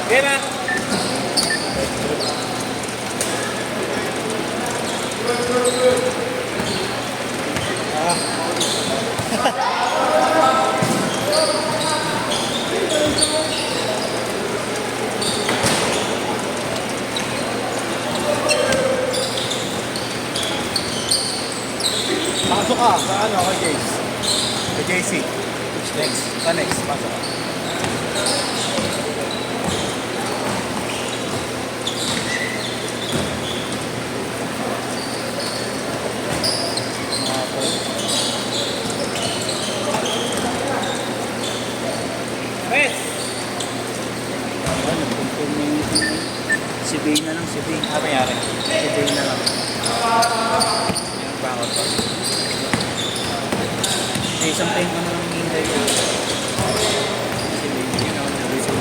Okay na. Pasok ka sa ano, kay Jace. Kay JC. Next. Sa next. Pasok ka. Yes. Si Bay na lang, si Bay. Ano nangyari? Si Bay na lang. Yung bakot pa. Kasi isang time ka nalang hihintay ko. Si Bay. Yun naman yung reason.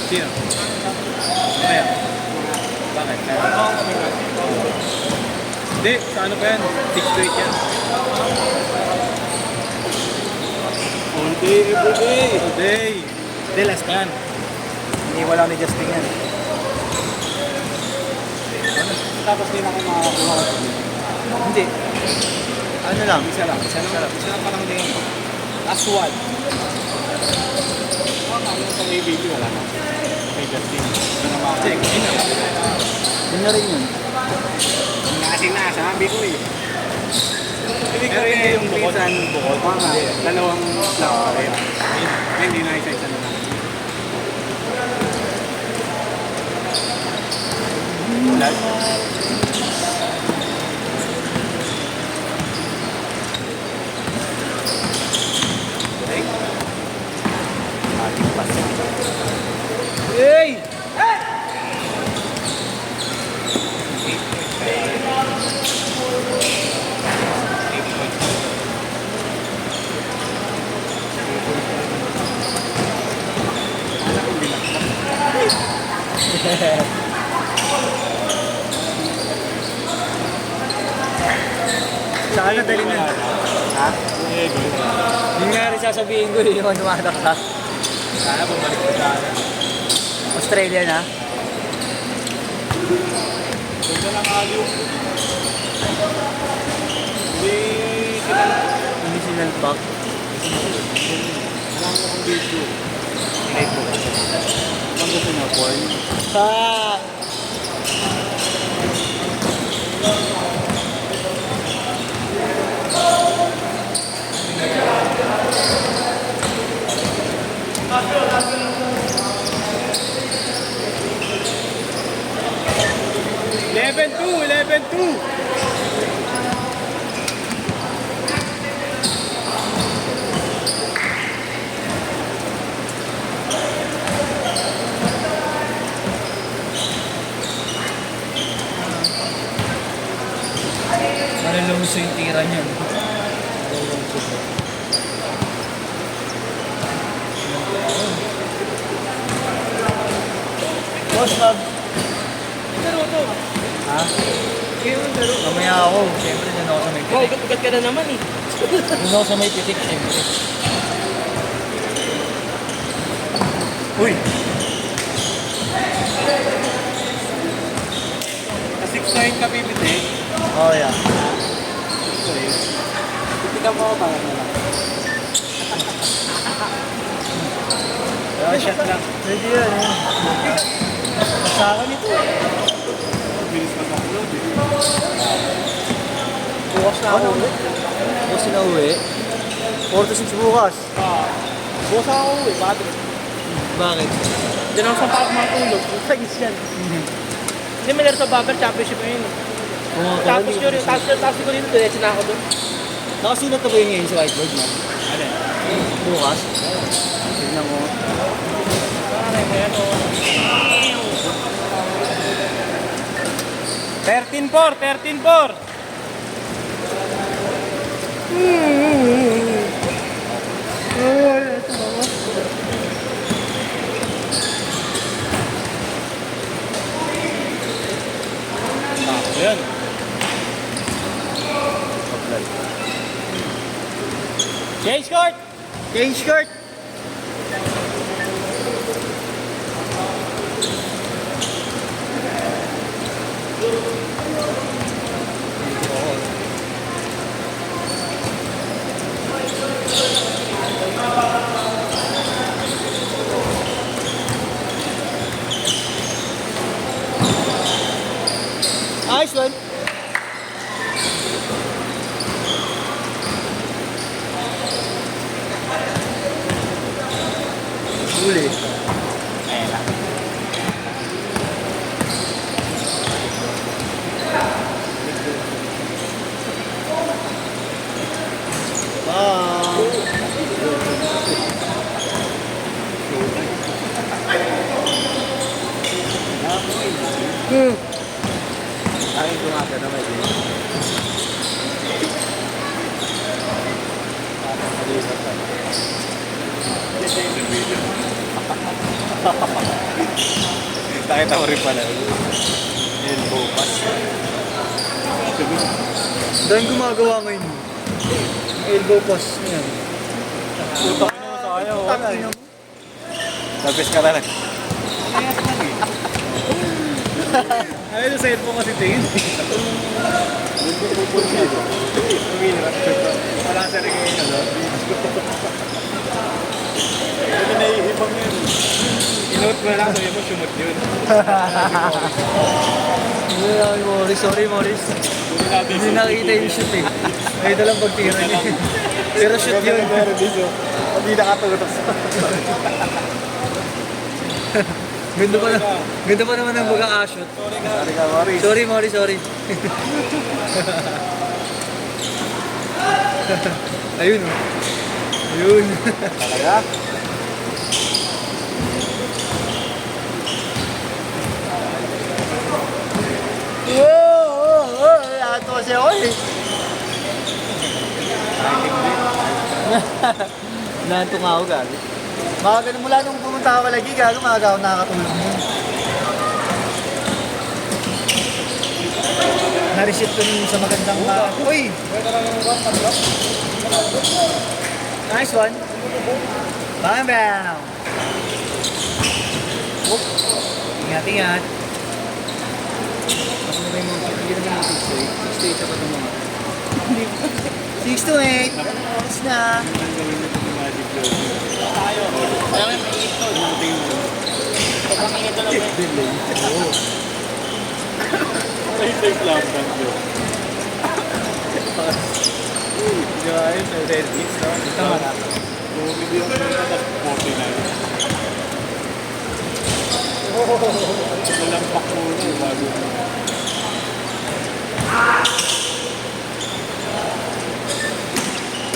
Sino? Ano yan? Bakit? Hindi, sa ano pa yan? 6 to 8 yan. All day, every day. All day. Hindi, last na yan. Iniwala ni Justin yan. Tapos din ako makakakuha. Hindi. Ano lang? Isa lang. Isa lang parang din. Last one. Ano sa may video, wala na. Kay Justin. Ano naman? Check. Yun na rin yun. Kasi nasabi ko eh. Hindi ko rin yung minsan bukod. Dalawang flower. Hindi na isa-isa na lang. Ulat. Ating pasa. Hey! Saan na dali na? Ha? Yun nga rin sasabihin ko yung dumadak ka. Sana bumalik ko sa Australia na? Ganda lang aliw. Hindi sila Hindi sila back. alam ko kung video. Like ko. Kung gusto niyo, porn. Ha! Eleven two. Malulungso yung tira niyan. Boss, Laro to. ha? Game ang laro. Mamaya ako. Siyempre, dun ako sa may Wow, pitik. ugat ka na naman eh. Dun ako sa may pitik, siyempre. Uy! Sa 6-9 ka pipitin. Oh, yeah. Tika mo para na lang. Shot lang. Pwede yun, eh. Sa akin ito. Bilis mag-upload eh. na ako. Bukas na uwi. 4 to 6 bukas. Bukas ako uwi, padre. Bakit? Diyan ako sa park matulog. Tagis yan. Hindi may laro sa Bubble Championship ngayon. Tapos yun, tapos ko dito, diretso na ako doon. Nakasulat na ba yun ngayon sa whiteboard mo? Ano? Bukas? Tignan mo. Ay, ngayon o. 13-4. Ayan. Change court! Change court! Nice one! Huli. Ayan lang. Ay, gumaga na may din. Nakita mo rin pala. Elbow pass. Dahil gumagawa ngayon. Elbow pass niyan. Putak mo sa kaya. Wala eh. Tapos ka talaga. Ay, sa cellphone kasi tingin. Wala sa rin ngayon. Ano naiibang yun? Inote mo lang, sabi mo, sumot yun. Morris, sorry Morris. Hindi nakita yung shoot eh. Ay, ito lang pagtira niya. Pero shoot yun. Hindi nakatutok sa Ganda pa naman ng baga shoot. Sorry ka, Maurice. Sorry Morris, sorry. Ayun oh. Ayun. Talaga? Ato kasi ako eh. Nanto nga ako gabi. Baka ganun mula nung pumunta ako lagi, gago, maaga ako nakakatulong mo. Na-receive ko nun sa magandang uy! Nice one! Bam bam! Oop! Ingat, ingat! Mas na ba yung mga hindi na yung 6 to 8? 6 to 8 pa itong mga 6 to 8! Oras na! Kaya may mainit to. Sobrang init to lang eh. Ay, ito yung slam dunk yun. Diba yun? Red Beats, no? Ito nga. Bumili yung tapos 49. Nalampak muna eh, bago.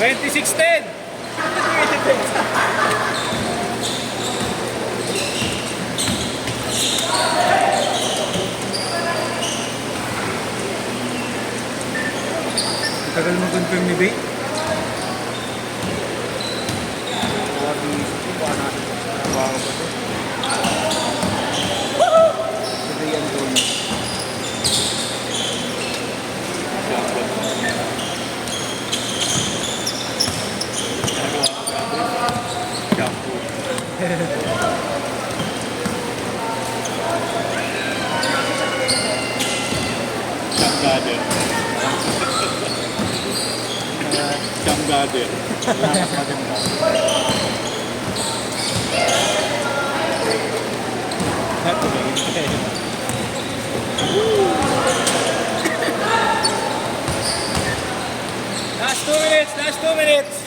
$26.10! Tagal mo confirm ni Bay? Sabi yan doon. Chamgader. Chamgader. Lakas maganda. 2 minutes.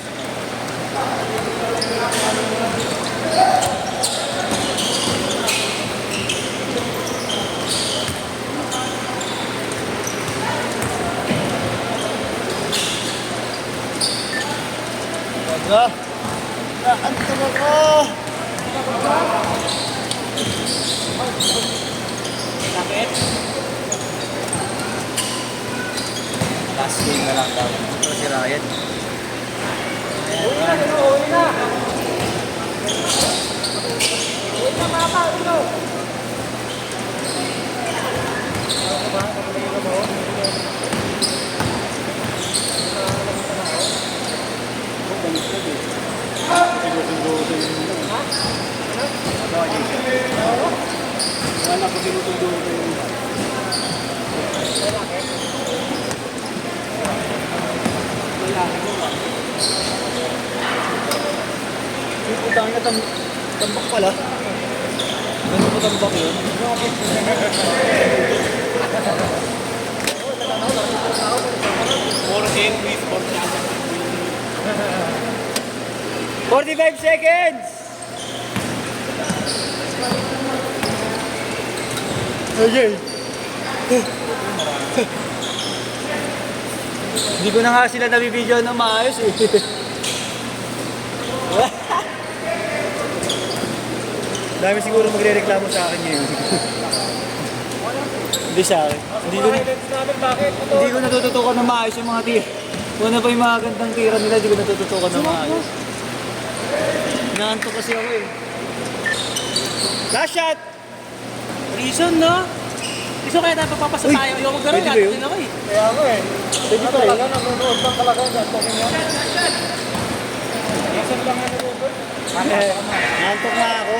Wala. Naantok ako. Sakit? Last game na lang daw. Ito si Ryan. Uwi na, uwi na. Uwi na mga pa, uwi na. Wala ko sinutundo ko yung Yung putang na tambak pala. Ganun po tambak yun. more entries for channel. 45 seconds! Okay. Hindi ko na nga sila nabibideo na maayos eh. Dami siguro magre-reklamo sa akin ngayon. Hindi sa akin. Hindi ko natututukan na maayos yung mga tira. Kung ano pa yung mga gandang tira nila, hindi ko natututukan na maayos. Inaantok kasi ako eh. Last shot! Reason, no? Reason kaya tayo papapasa tayo. Yung magkaroon, pwede ba yun? natin ako eh. Kaya ako eh. Pwede pa eh. Nanonood lang talaga yan. Naantok na ako.